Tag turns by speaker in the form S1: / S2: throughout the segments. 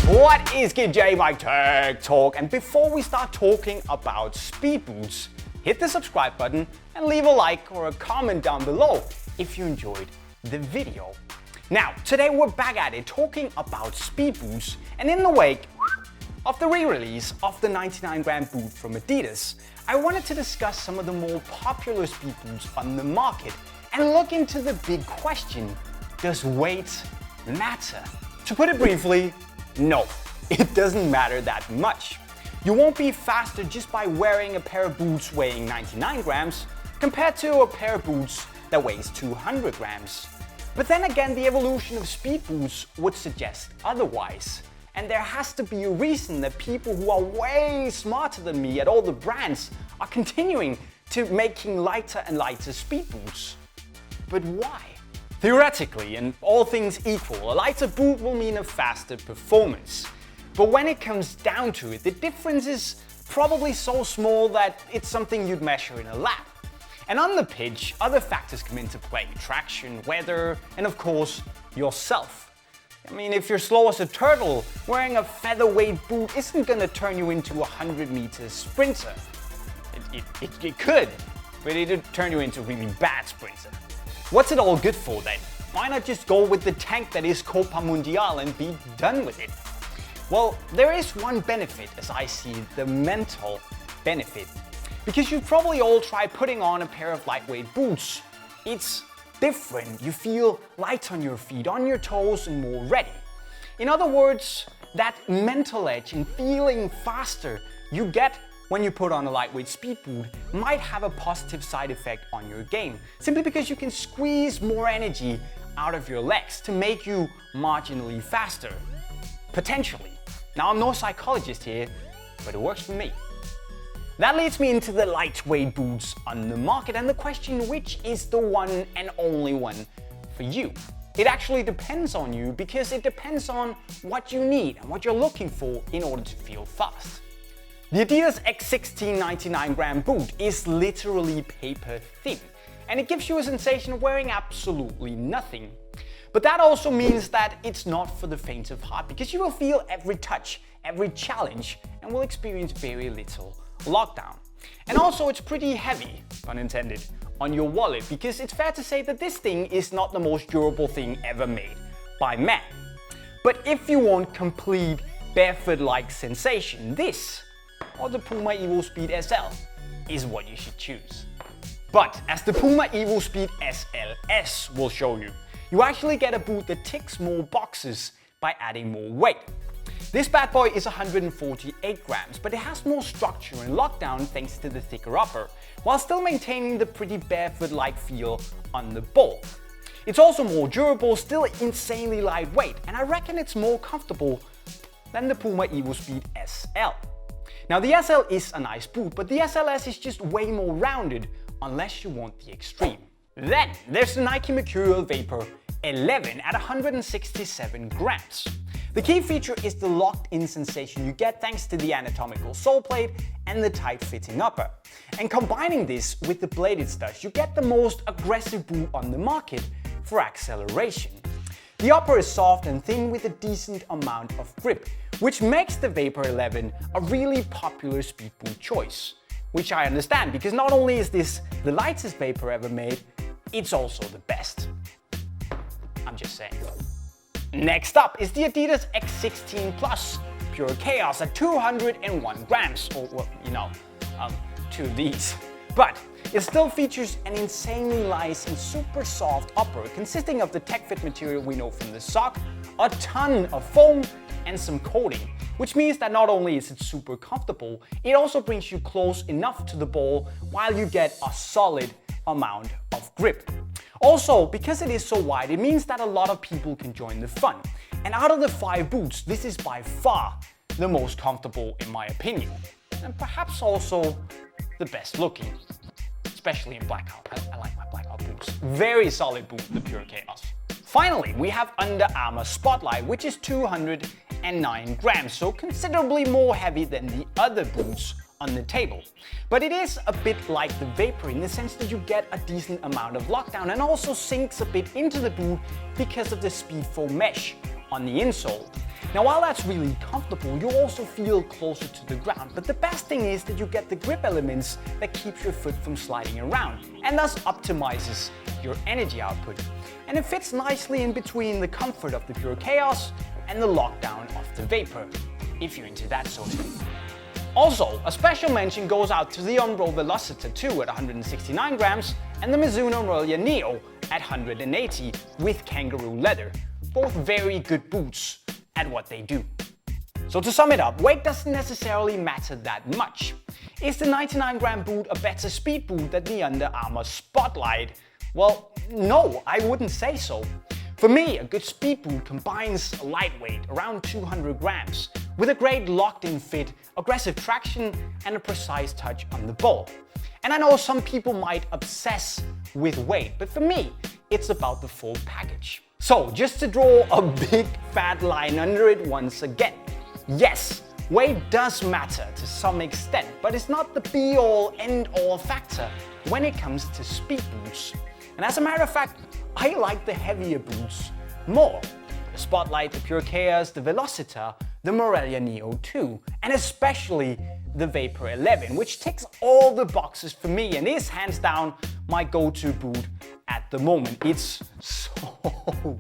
S1: What is good, JayMike Tech Talk? And before we start talking about speed boots, hit the subscribe button and leave a like or a comment down below if you enjoyed the video. Now, today we're back at it talking about speed boots, and in the wake of the re-release of the 99-gram boot from Adidas, I wanted to discuss some of the more popular speed boots on the market and look into the big question, does weight matter? To put it briefly, no, it doesn't matter that much. You won't be faster just by wearing a pair of boots weighing 99 grams compared to a pair of boots that weighs 200 grams. But then again, the evolution of speed boots would suggest otherwise. And there has to be a reason that people who are way smarter than me at all the brands are continuing to making lighter and lighter speed boots. But why? Theoretically, and all things equal, a lighter boot will mean a faster performance. But when it comes down to it, the difference is probably so small that it's something you'd measure in a lab. And on the pitch, other factors come into play: traction, weather, and of course, yourself. I mean, if you're slow as a turtle, wearing a featherweight boot isn't gonna turn you into a 100-meter sprinter. It could, but it'd turn you into a really bad sprinter. What's it all good for then? Why not just go with the tank that is Copa Mundial and be done with it? Well, there is one benefit as I see it, the mental benefit. Because you've probably all tried putting on a pair of lightweight boots. It's different. You feel light on your feet, on your toes, and more ready. In other words, that mental edge and feeling faster you get when you put on a lightweight speed boot might have a positive side effect on your game, simply because you can squeeze more energy out of your legs to make you marginally faster. Potentially. Now, I'm no psychologist here, but it works for me. That leads me into the lightweight boots on the market and the question, which is the one and only one for you? It actually depends on you, because it depends on what you need and what you're looking for in order to feel fast. The Adidas X16 99-gram boot is literally paper thin, and it gives you a sensation of wearing absolutely nothing. But that also means that it's not for the faint of heart, because you will feel every touch, every challenge, and will experience very little lockdown. And also, it's pretty heavy, pun intended, on your wallet, because it's fair to say that this thing is not the most durable thing ever made by man. But if you want complete barefoot-like sensation, this or the PUMA evoSPEED SL is what you should choose. But as the PUMA evoSPEED SLS will show you, you actually get a boot that ticks more boxes by adding more weight. This bad boy is 148 grams, but it has more structure and lockdown thanks to the thicker upper, while still maintaining the pretty barefoot-like feel on the ball. It's also more durable, still insanely lightweight, and I reckon it's more comfortable than the PUMA evoSPEED SL. Now, the SL is a nice boot, but the SLS is just way more rounded, unless you want the extreme. Then there's the Nike Mercurial Vapor XI at 167 grams. The key feature is the locked-in sensation you get thanks to the anatomical sole plate and the tight-fitting upper. And combining this with the bladed studs, you get the most aggressive boot on the market for acceleration. The upper is soft and thin with a decent amount of grip, which makes the Vapor 11 a really popular speed boot choice. Which I understand, because not only is this the lightest Vapor ever made, it's also the best. I'm just saying. Next up is the Adidas X16 Purechaos at 201 grams, or well, two of these. But it still features an insanely nice and super soft upper consisting of the tech fit material we know from the sock, a ton of foam, and some coating, which means that not only is it super comfortable, it also brings you close enough to the ball while you get a solid amount of grip. Also, because it is so wide, it means that a lot of people can join the fun. And out of the 5 boots, this is by far the most comfortable in my opinion. And perhaps also the best looking, especially in blackout. I like my blackout boots. Very solid boot, the Purechaos. Finally, we have Under Armour Spotlight, which is 209 grams, so considerably more heavy than the other boots on the table. But it is a bit like the Vapor in the sense that you get a decent amount of lockdown and also sinks a bit into the boot because of the speed foam mesh on the insole. Now while that's really comfortable, you also feel closer to the ground, but the best thing is that you get the grip elements that keeps your foot from sliding around and thus optimizes your energy output. And it fits nicely in between the comfort of the Purechaos and the lockdown of the Vapor, if you're into that sort of thing. Also, a special mention goes out to the Umbro Velociter 2 at 169 grams and the Mizuno Mercurial Neo at 180 with kangaroo leather. Both very good boots at what they do. So to sum it up, weight doesn't necessarily matter that much. Is the 99-gram boot a better speed boot than the Under Armour Spotlight? Well, no, I wouldn't say so. For me, a good speed boot combines lightweight, around 200 grams, with a great locked-in fit, aggressive traction, and a precise touch on the ball. And I know some people might obsess with weight, but for me, it's about the full package. So just to draw a big fat line under it once again, yes, weight does matter to some extent, but it's not the be-all, end-all factor when it comes to speed boots. And as a matter of fact, I like the heavier boots more. The Spotlight, the Purechaos, the Velociter, the Mercurial Neo 2, and especially the Vapor 11, which ticks all the boxes for me and is hands down my go-to boot at the moment. It's so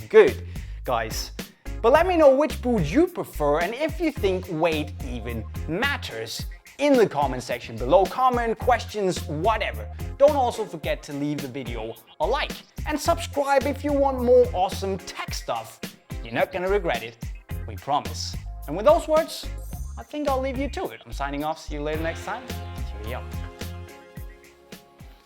S1: good, guys. But let me know which boot you prefer and if you think weight even matters in the comment section below. Comment, questions, whatever. Don't also forget to leave the video a like and subscribe if you want more awesome tech stuff. You're not gonna regret it, we promise. And with those words, I think I'll leave you to it. I'm signing off. See you later next time. Cheerio.